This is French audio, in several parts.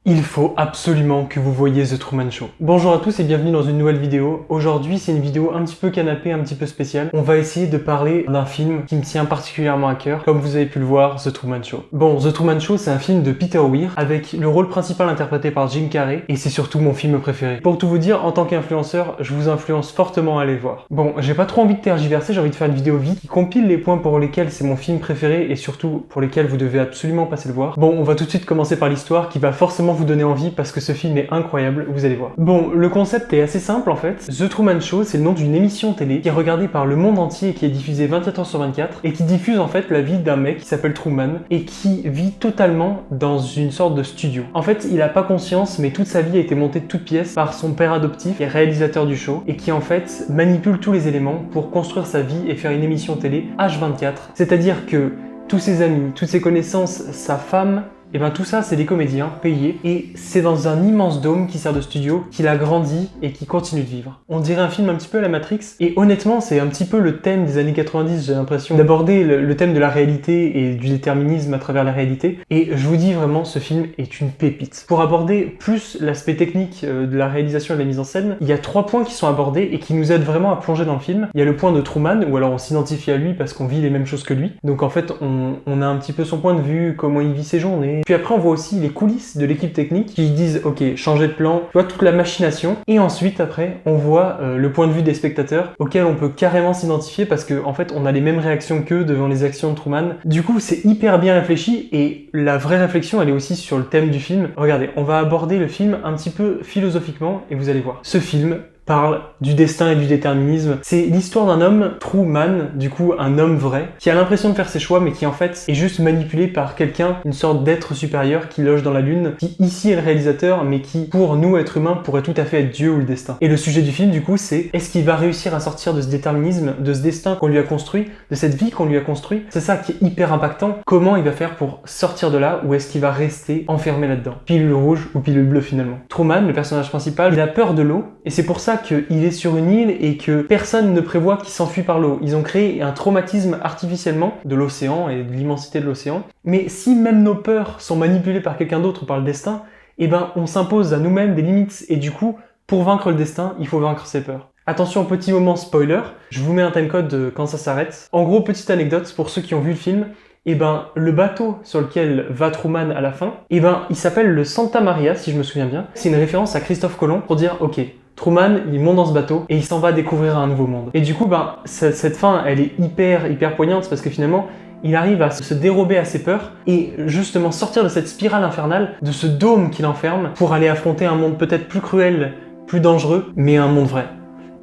Il faut absolument que vous voyiez The Truman Show. Bonjour à tous et bienvenue dans une nouvelle vidéo. Aujourd'hui, c'est une vidéo un petit peu canapé, un petit peu spéciale. On va essayer de parler d'un film qui me tient particulièrement à cœur, comme vous avez pu le voir, The Truman Show. Bon, The Truman Show, c'est un film de Peter Weir, avec le rôle principal interprété par Jim Carrey, et c'est surtout mon film préféré. Pour tout vous dire, en tant qu'influenceur, je vous influence fortement à aller le voir. Bon, j'ai pas trop envie de tergiverser, j'ai envie de faire une vidéo vite qui compile les points pour lesquels c'est mon film préféré, et surtout pour lesquels vous devez absolument passer le voir. Bon, on va tout de suite commencer par l'histoire qui va forcément vous donner envie parce que ce film est incroyable, vous allez voir. Bon, le concept est assez simple en fait. The Truman Show, c'est le nom d'une émission télé qui est regardée par le monde entier et qui est diffusée 24 heures sur 24 et qui diffuse en fait la vie d'un mec qui s'appelle Truman et qui vit totalement dans une sorte de studio. En fait, il a pas conscience, mais toute sa vie a été montée de toutes pièces par son père adoptif, qui est réalisateur du show et qui en fait manipule tous les éléments pour construire sa vie et faire une émission télé H24. C'est-à-dire que tous ses amis, toutes ses connaissances, sa femme, et ben tout ça c'est des comédiens payés et c'est dans un immense dôme qui sert de studio qu'il a grandi et qui continue de vivre. On dirait un film un petit peu à la Matrix et honnêtement c'est un petit peu le thème des années 90, j'ai l'impression d'aborder le thème de la réalité et du déterminisme à travers la réalité et je vous dis vraiment ce film est une pépite. Pour aborder plus l'aspect technique de la réalisation et de la mise en scène, il y a 3 points qui sont abordés et qui nous aident vraiment à plonger dans le film. Il y a le point de Truman où alors on s'identifie à lui parce qu'on vit les mêmes choses que lui, donc en fait on a un petit peu son point de vue, comment il vit ses journées. Puis après on voit aussi les coulisses de l'équipe technique qui disent ok, changer de plan, tu vois toute la machination. Et ensuite après on voit le point de vue des spectateurs auquel on peut carrément s'identifier parce que en fait on a les mêmes réactions qu'eux devant les actions de Truman. Du coup c'est hyper bien réfléchi et la vraie réflexion elle est aussi sur le thème du film. Regardez, on va aborder le film un petit peu philosophiquement et vous allez voir. Ce film parle du destin et du déterminisme. C'est l'histoire d'un homme, Truman, du coup un homme vrai, qui a l'impression de faire ses choix mais qui en fait est juste manipulé par quelqu'un, une sorte d'être supérieur qui loge dans la lune, qui ici est le réalisateur mais qui pour nous êtres humains pourrait tout à fait être Dieu ou le destin. Et le sujet du film du coup c'est est-ce qu'il va réussir à sortir de ce déterminisme, de ce destin qu'on lui a construit, de cette vie qu'on lui a construit. C'est ça qui est hyper impactant. Comment il va faire pour sortir de là ou est-ce qu'il va rester enfermé là-dedans? Pilule rouge ou pilule bleue finalement. Truman, le personnage principal, il a peur de l'eau et c'est pour ça qu'il est sur une île et que personne ne prévoit qu'il s'enfuit par l'eau. Ils ont créé un traumatisme artificiellement de l'océan et de l'immensité de l'océan. Mais si même nos peurs sont manipulées par quelqu'un d'autre ou par le destin, eh ben on s'impose à nous-mêmes des limites et du coup, pour vaincre le destin, il faut vaincre ses peurs. Attention, petit moment spoiler, je vous mets un timecode quand ça s'arrête. En gros, petite anecdote pour ceux qui ont vu le film, et ben le bateau sur lequel va Truman à la fin, et ben il s'appelle le Santa Maria si je me souviens bien. C'est une référence à Christophe Colomb pour dire ok, Truman, il monte dans ce bateau et il s'en va découvrir un nouveau monde. Et du coup, ben, cette fin, elle est hyper poignante parce que finalement, il arrive à se dérober à ses peurs et justement sortir de cette spirale infernale, de ce dôme qui l'enferme pour aller affronter un monde peut-être plus cruel, plus dangereux, mais un monde vrai.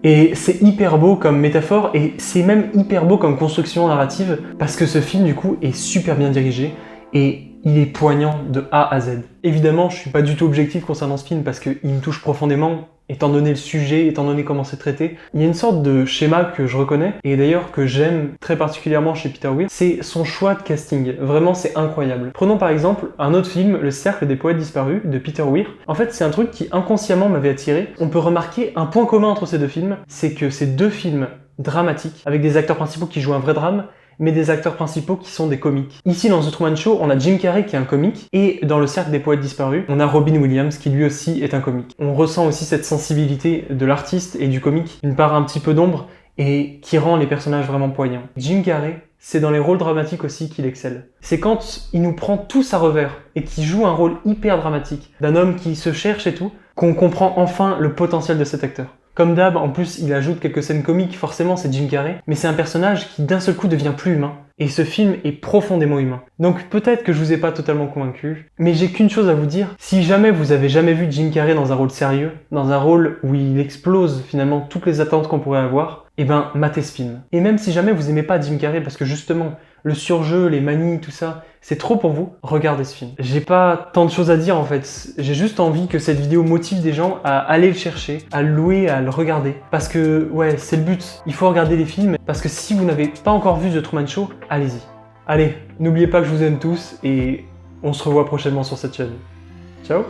Et c'est hyper beau comme métaphore et c'est même hyper beau comme construction narrative parce que ce film, du coup, est super bien dirigé et il est poignant de A à Z. Évidemment, je suis pas du tout objectif concernant ce film parce qu'il me touche profondément, étant donné le sujet, étant donné comment c'est traité. Il y a une sorte de schéma que je reconnais, et d'ailleurs que j'aime très particulièrement chez Peter Weir, c'est son choix de casting. Vraiment, c'est incroyable. Prenons par exemple un autre film, Le Cercle des Poètes Disparus, de Peter Weir. En fait, c'est un truc qui inconsciemment m'avait attiré. On peut remarquer un point commun entre ces deux films, c'est que c'est deux films dramatiques, avec des acteurs principaux qui jouent un vrai drame, mais des acteurs principaux qui sont des comiques. Ici, dans The Truman Show, on a Jim Carrey qui est un comique, et dans Le Cercle des Poètes Disparus, on a Robin Williams qui lui aussi est un comique. On ressent aussi cette sensibilité de l'artiste et du comique, une part un petit peu d'ombre, et qui rend les personnages vraiment poignants. Jim Carrey, c'est dans les rôles dramatiques aussi qu'il excelle. C'est quand il nous prend tous à revers, et qu'il joue un rôle hyper dramatique, d'un homme qui se cherche et tout, qu'on comprend enfin le potentiel de cet acteur. Comme d'hab, en plus, il ajoute quelques scènes comiques, forcément c'est Jim Carrey, mais c'est un personnage qui d'un seul coup devient plus humain. Et ce film est profondément humain. Donc peut-être que je vous ai pas totalement convaincu, mais j'ai qu'une chose à vous dire, si jamais vous avez jamais vu Jim Carrey dans un rôle sérieux, dans un rôle où il explose finalement toutes les attentes qu'on pourrait avoir, eh ben matez ce film. Et même si jamais vous aimez pas Jim Carrey parce que justement, le surjeu, les manies, tout ça, c'est trop pour vous, regardez ce film. J'ai pas tant de choses à dire en fait, j'ai juste envie que cette vidéo motive des gens à aller le chercher, à le louer, à le regarder. Parce que, ouais, c'est le but, il faut regarder les films, parce que si vous n'avez pas encore vu The Truman Show, allez-y. Allez, n'oubliez pas que je vous aime tous, et on se revoit prochainement sur cette chaîne. Ciao!